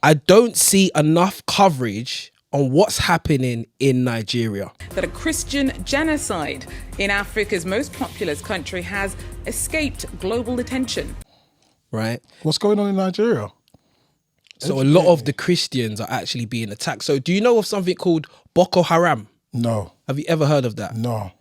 I don't see enough coverage on what's happening in Nigeria. That a Christian genocide in Africa's most populous country has escaped global attention. Right? What's going on in Nigeria? So a lot of the Christians are actually being attacked. So do you know of something called Boko Haram? No. Have you ever heard of that? No.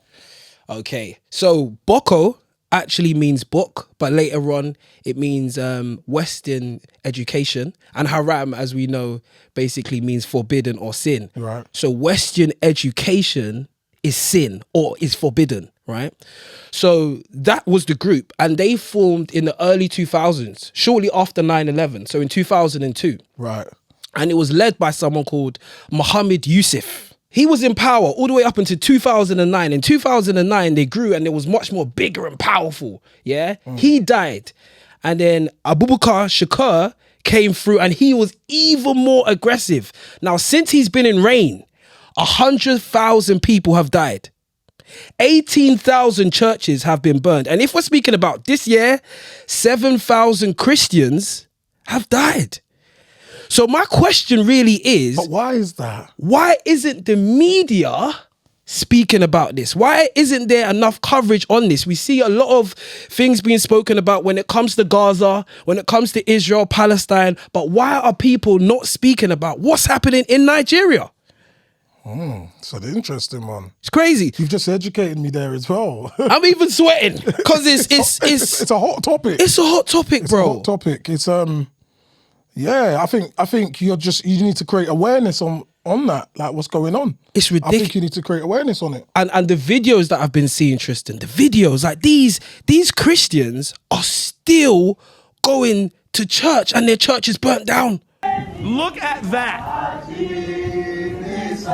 Okay. So Boko actually means book, but later on it means Western education, and haram, as we know, basically means forbidden or sin. Right. So Western education is sin or is forbidden, right? So that was the group, and they formed in the early 2000s, shortly after 9/11, so in 2002. Right. And it was led by someone called Muhammad Yusuf. He was in power all the way up until 2009. In 2009, they grew and it was much more bigger and powerful. Yeah. He died. And then Abubakar Shakur came through and he was even more aggressive. Now, since he's been in reign, 100,000 people have died. 18,000 churches have been burned. And if we're speaking about this year, 7,000 Christians have died. So my question really is... But why is that? Why isn't the media speaking about this? Why isn't there enough coverage on this? We see a lot of things being spoken about when it comes to Gaza, when it comes to Israel, Palestine. But why are people not speaking about what's happening in Nigeria? It's an interesting one. It's crazy. You've just educated me there as well. I'm even sweating because it's a hot topic. It's a hot topic, It's bro. a hot topic. It's yeah, I think you need to create awareness on that, like what's going on. It's I ridiculous. think you need to create awareness on it. And the videos that I've been seeing, Tristan, the videos, like these Christians are still going to church and their church is burnt down. Look at that.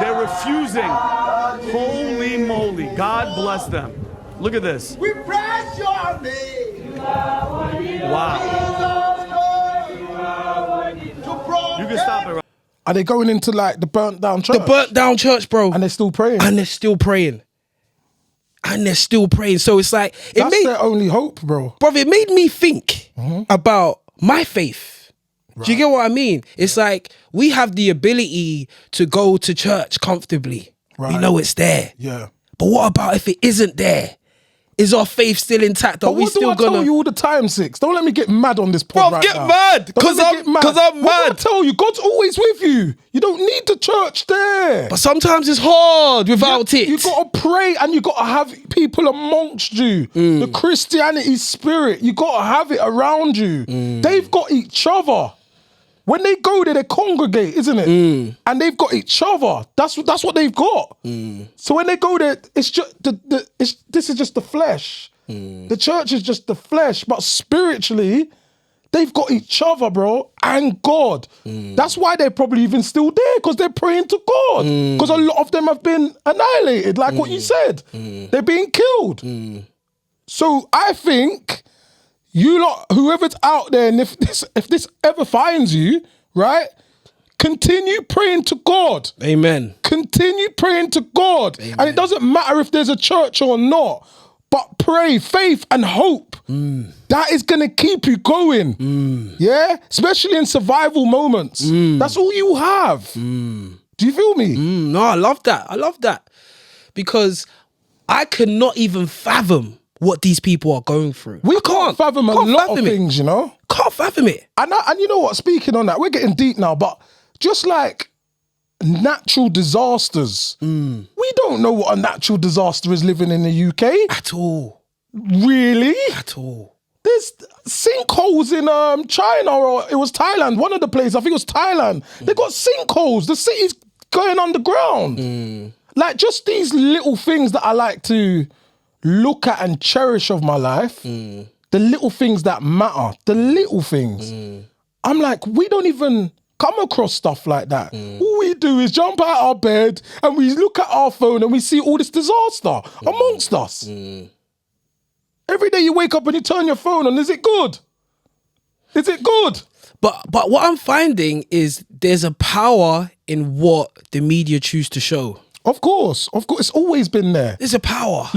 They're refusing. Holy moly. God bless them. Look at this. We praise your name. Wow. You can stop it right. Are they going into like the burnt down church? The burnt down church, bro. And they're still praying. And they're still praying. And they're still praying. So it's like... That's their only hope, bro. Bro, it made me think about my faith. Do you get what I mean? It's like we have the ability to go to church comfortably. We know it's there. Yeah. But what about if it isn't there? Is our faith still intact? Are But we what do still I gonna... tell you all the time, Six? Don't let me get mad on this pod Bro, right get now. mad, Don't let me get because I'm What do I mad. tell you? God's always with you. You don't need the church there. But sometimes it's hard without it. You got to pray and you got to have people amongst you. The Christianity spirit, you got to have it around you. They've got each other. When they go there, they congregate, isn't it? And they've got each other. That's what they've got. So when they go there, it's just this is just the flesh. The church is just the flesh, but spiritually, they've got each other, bro, and God. That's why they're probably even still there, because they're praying to God. Because a lot of them have been annihilated, like what you said. They're being killed. So I think you lot, whoever's out there, and if this ever finds you, right, continue praying to God. Amen. Continue praying to God. Amen. And it doesn't matter if there's a church or not, but pray, faith and hope. That is going to keep you going. Yeah? Especially in survival moments. That's all you have. Do you feel me? No, I love that. I love that. Because I cannot even fathom what these people are going through. We can't fathom a lot of things, you know? Can't fathom it. And you know what? Speaking on that, we're getting deep now, but just like natural disasters, we don't know what a natural disaster is living in the UK. At all. Really? At all. There's sinkholes in China, or it was Thailand, one of the places, I think it was Thailand. They got sinkholes. The city's going underground. Like just these little things that I like to look at and cherish of my life, the little things that matter, the little things. I'm like, we don't even come across stuff like that. All we do is jump out our bed and we look at our phone and we see all this disaster amongst us. Every day you wake up and you turn your phone on, is it good? Is it good? But what I'm finding is there's a power in what the media choose to show. Of course, it's always been there. There's a power.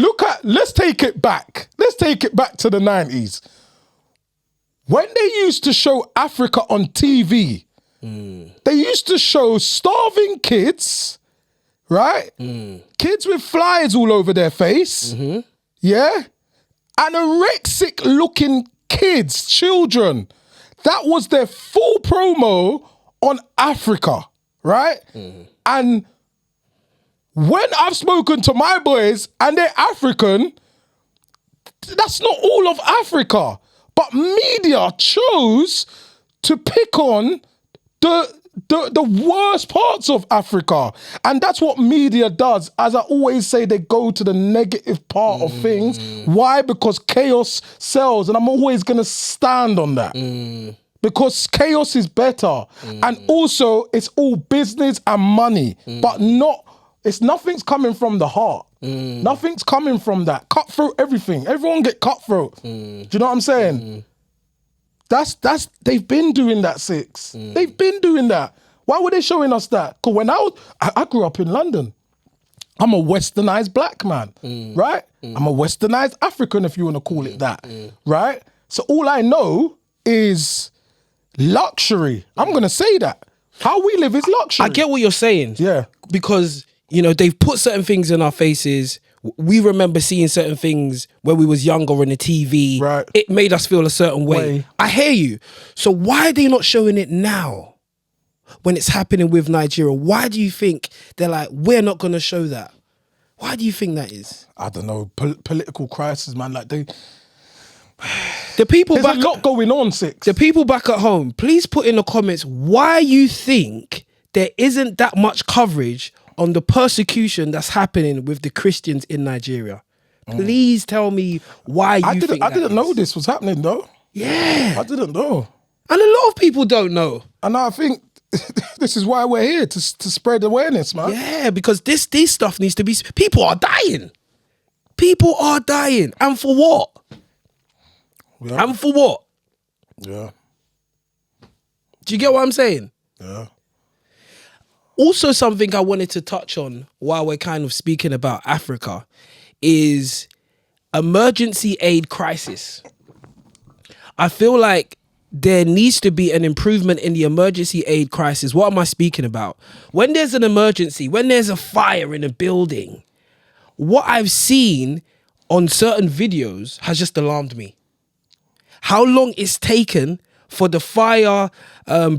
Let's take it back. Let's take it back to the 90s. When they used to show Africa on TV, They used to show starving kids, right? Kids with flies all over their face. Yeah? Anorexic looking kids, children. That was their full promo on Africa, right? And when I've spoken to my boys and they're African, that's not all of Africa. But media chose to pick on the worst parts of Africa. And that's what media does. As I always say, they go to the negative part of things. Why? Because chaos sells. And I'm always going to stand on that. Because chaos is better. And also, it's all business and money. But nothing's coming from the heart. Nothing's coming from that. Cutthroat everything. Everyone get cutthroat. Do you know what I'm saying? They've been doing that, Six. They've been doing that. Why were they showing us that? Because when I grew up in London, I'm a westernized black man, right? I'm a westernized African, if you want to call it that, right? So all I know is luxury. I'm going to say that. How we live is luxury. I get what you're saying. Yeah. Because, they've put certain things in our faces. We remember seeing certain things when we was younger on the TV. Right. It made us feel a certain way. I hear you. So why are they not showing it now when it's happening with Nigeria? Why do you think they're like, we're not going to show that? Why do you think that is? I don't know. Political crisis, man. Like the people there's a lot going on, Six. The people back at home, please put in the comments why you think there isn't that much coverage on the persecution that's happening with the Christians in Nigeria. Please tell me why you think I didn't know this was happening, though. Yeah. I didn't know. And a lot of people don't know. And I think this is why we're here, to spread awareness, man. Yeah, because this stuff needs to be... People are dying. People are dying. And for what? Yeah. And for what? Yeah. Do you get what I'm saying? Yeah. Also, something I wanted to touch on while we're kind of speaking about Africa is emergency aid crisis. I feel like there needs to be an improvement in the emergency aid crisis. What am I speaking about? When there's an emergency, when there's a fire in a building, what I've seen on certain videos has just alarmed me. How long it's taken for the fire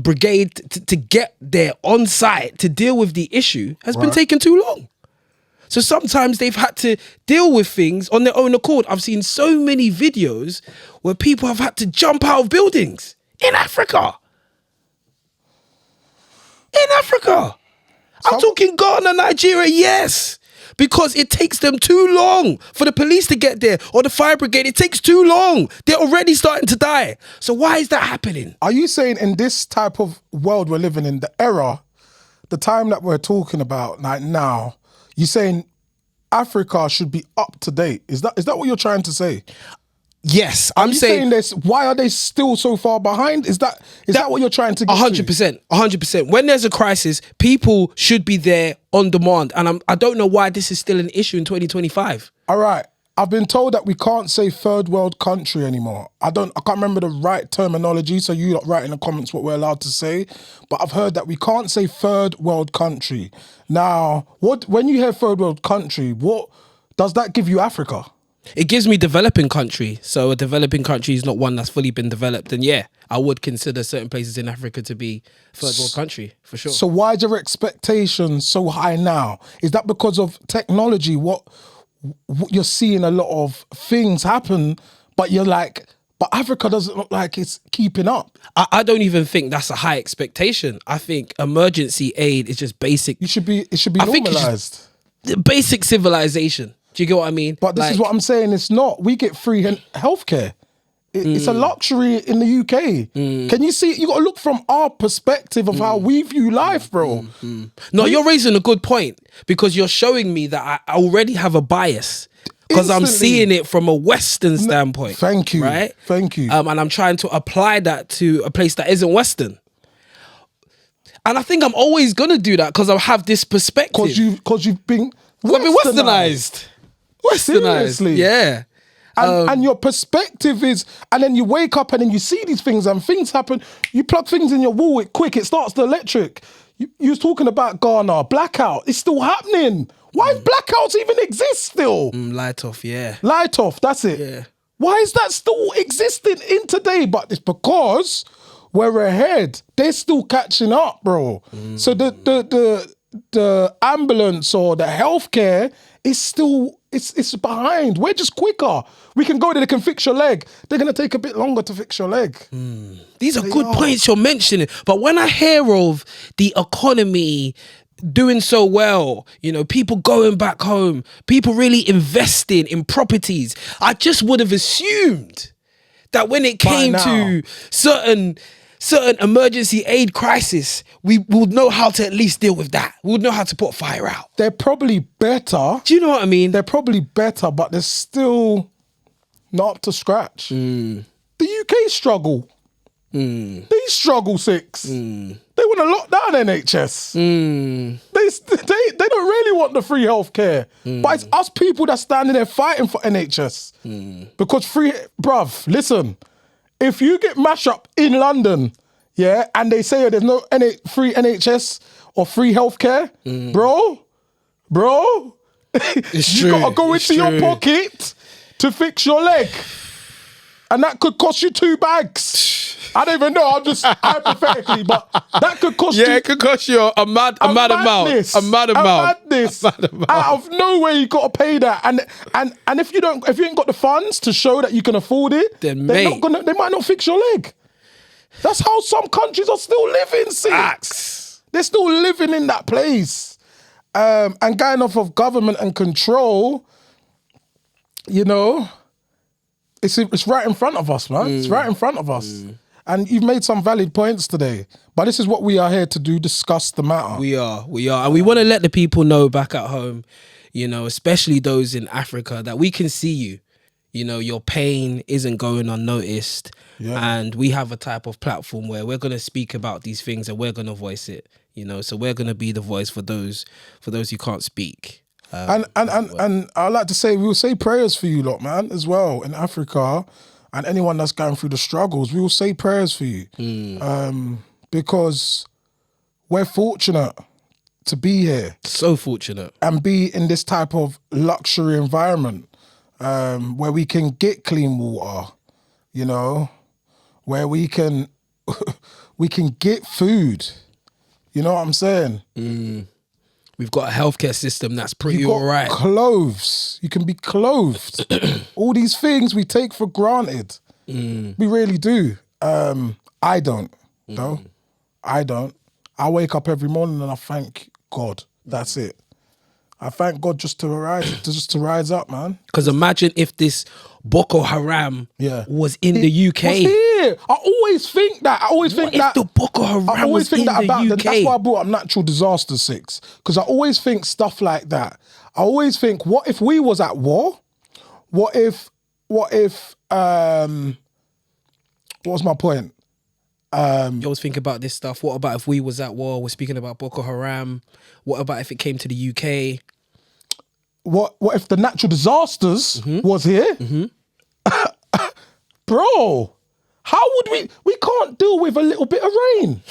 brigade to get there on site to deal with the issue has been taking too long. So sometimes they've had to deal with things on their own accord. I've seen so many videos where people have had to jump out of buildings in Africa. In Africa. I'm talking Ghana, Nigeria, yes. Because it takes them too long for the police to get there or the fire brigade. It takes too long. They're already starting to die. So why is that happening? Are you saying in this type of world we're living in, the era, the time that we're talking about like now, you're saying Africa should be up to date? Is that what you're trying to say? Yes, I'm I'm saying this. Why are they still so far behind? Is that what you're trying to get 100%, 100%. When there's a crisis, people should be there on demand, and I don't know why this is still an issue in 2025. All right, I've been told that we can't say third world country anymore. I can't remember the right terminology, so you lot write in the comments what we're allowed to say. But I've heard that we can't say third world country. Now, when you hear third world country, what does that give you, Africa? It gives me developing country. So a developing country is not one that's fully been developed. And yeah, I would consider certain places in Africa to be third world country, for sure. So why is your expectation so high now? Is that because of technology? What you're seeing a lot of things happen, but you're like, but Africa doesn't look like it's keeping up. I don't even think that's a high expectation. I think emergency aid is just basic. It should be normalized. Basic civilization. Do you get what I mean? But this is what I'm saying. It's not. We get free healthcare. It's a luxury in the UK. Can you see? You got to look from our perspective of how we view life, bro. No, you're raising a good point because you're showing me that I already have a bias because I'm seeing it from a Western standpoint. Thank you. Right? Thank you. And I'm trying to apply that to a place that isn't Western. And I think I'm always going to do that because I have this perspective. Because you've been I've been westernized. Seriously? Yeah. And your perspective is, and then you wake up and then you see these things and things happen. You plug things in your wall, it quick, it starts the electric. You was talking about Ghana, blackout, it's still happening. Why does blackouts even exist still? Light off, yeah. Light off, that's it. Yeah. Why is that still existing in today? But it's because we're ahead. They're still catching up, bro. So the ambulance or the healthcare is still it's behind. We're just quicker. We can go there, they can fix your leg. They're gonna take a bit longer to fix your leg. These are good points you're mentioning. But when I hear of the economy doing so well, you know, people going back home, people really investing in properties, I just would have assumed that when it came to certain emergency aid crisis, we would know how to at least deal with that. We would know how to put fire out. They're probably better. Do you know what I mean? They're probably better, but they're still not up to scratch. The UK struggle. They struggle 6. They want to lock down NHS. They don't really want the free healthcare. But it's us people that's standing there fighting for NHS. Because bruv, listen, if you get mashed up in London, yeah, and they say there's no free NHS or free healthcare, bro, you gotta go into your pocket to fix your leg. And that could cost you 2 bags. I don't even know, I'm just hypothetically, but that could cost you... Yeah, it could cost you a mad amount. A mad amount. Out of nowhere, you got to pay that. And if you ain't got the funds to show that you can afford it, then they might not fix your leg. That's how some countries are still living, Six. They're still living in that place. And going off of government and control, you know, it's right in front of us, man. It's right in front of us. And you've made some valid points today. But this is what we are here to do, discuss the matter. We are. And we want to let the people know back at home, you know, especially those in Africa, that we can see you. You know, your pain isn't going unnoticed. Yeah. And we have a type of platform where we're going to speak about these things and we're going to voice it. You know, so we're going to be the voice for those who can't speak. And I'd like to say, we will say prayers for you lot, man, as well, in Africa. And anyone that's going through the struggles, we will say prayers for you. Because we're fortunate to be here. So fortunate. And be in this type of luxury environment where we can get clean water, you know, where we can get food. You know what I'm saying? We've got a healthcare system that's pretty all right. Clothes. You can be clothed. All these things we take for granted. We really do. I don't, though. I don't. I wake up every morning and I thank God. That's it. I thank God just to rise up, man. Because imagine if this Boko Haram was in the UK. Was here. I always think that. What if the Boko Haram was in the UK? That's why I brought up natural disaster 6. Because I always think stuff like that. I always think, what if we was at war? What was my point? You always think about this stuff. What about if we was at war? We're speaking about Boko Haram. What about if it came to the UK? What if the natural disasters was here? Bro, how would we can't deal with a little bit of rain.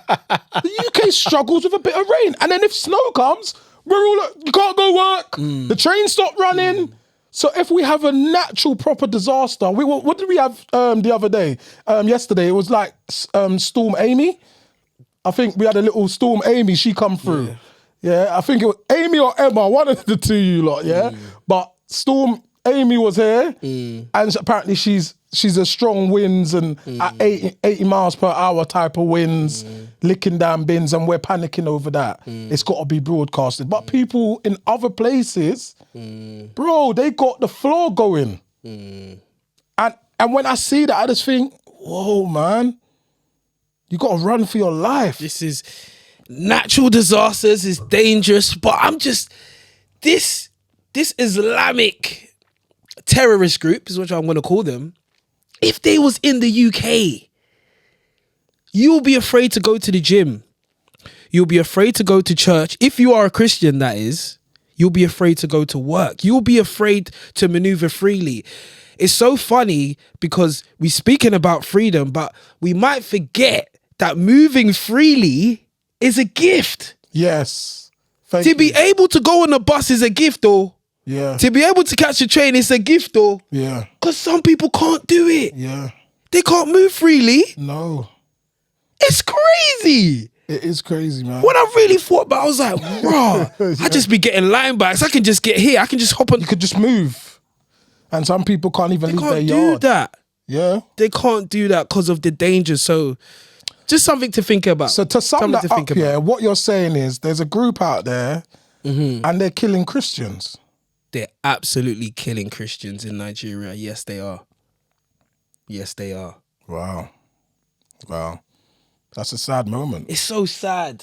The UK struggles with a bit of rain. And then if snow comes, we're all like, you can't go work. The train stopped running. So if we have a natural proper disaster, what did we have the other day? Yesterday, it was like Storm Amy. I think we had a little Storm Amy, she come through. Yeah, I think it was Amy or Emma, one of the two you lot, yeah? But Storm Amy was here, and apparently she's a strong winds and at 80 miles per hour type of winds, licking down bins, and we're panicking over that. It's got to be broadcasted. But people in other places, bro, they got the floor going. And when I see that, I just think, whoa, man, you got to run for your life. This is... Natural disasters is dangerous, but I'm just... This Islamic terrorist group is what I'm going to call them. If they was in the UK, you'll be afraid to go to the gym. You'll be afraid to go to church. If you are a Christian, that is. You'll be afraid to go to work. You'll be afraid to maneuver freely. It's so funny because we're speaking about freedom, but we might forget that moving freely is a gift. Yes. Thank To you. be able to go on a bus is a gift, though. Yeah. To be able to catch a train is a gift, though. Yeah. Because some people can't do it. Yeah. They can't move freely. No. It's crazy. It is crazy, man. When I really thought about it, I was like, bro, I just be getting line backs. I can just get here. I can just hop on. You could just move. And some people can't even They leave their can't do yard. that. Yeah. They can't do that because of the danger. So just something to think about. So to sum Something that to think up, about. yeah, what you're saying is there's a group out there and they're killing Christians. They're absolutely killing Christians in Nigeria. Yes, they are. Yes, they are. Wow. Wow. That's a sad moment. It's so sad.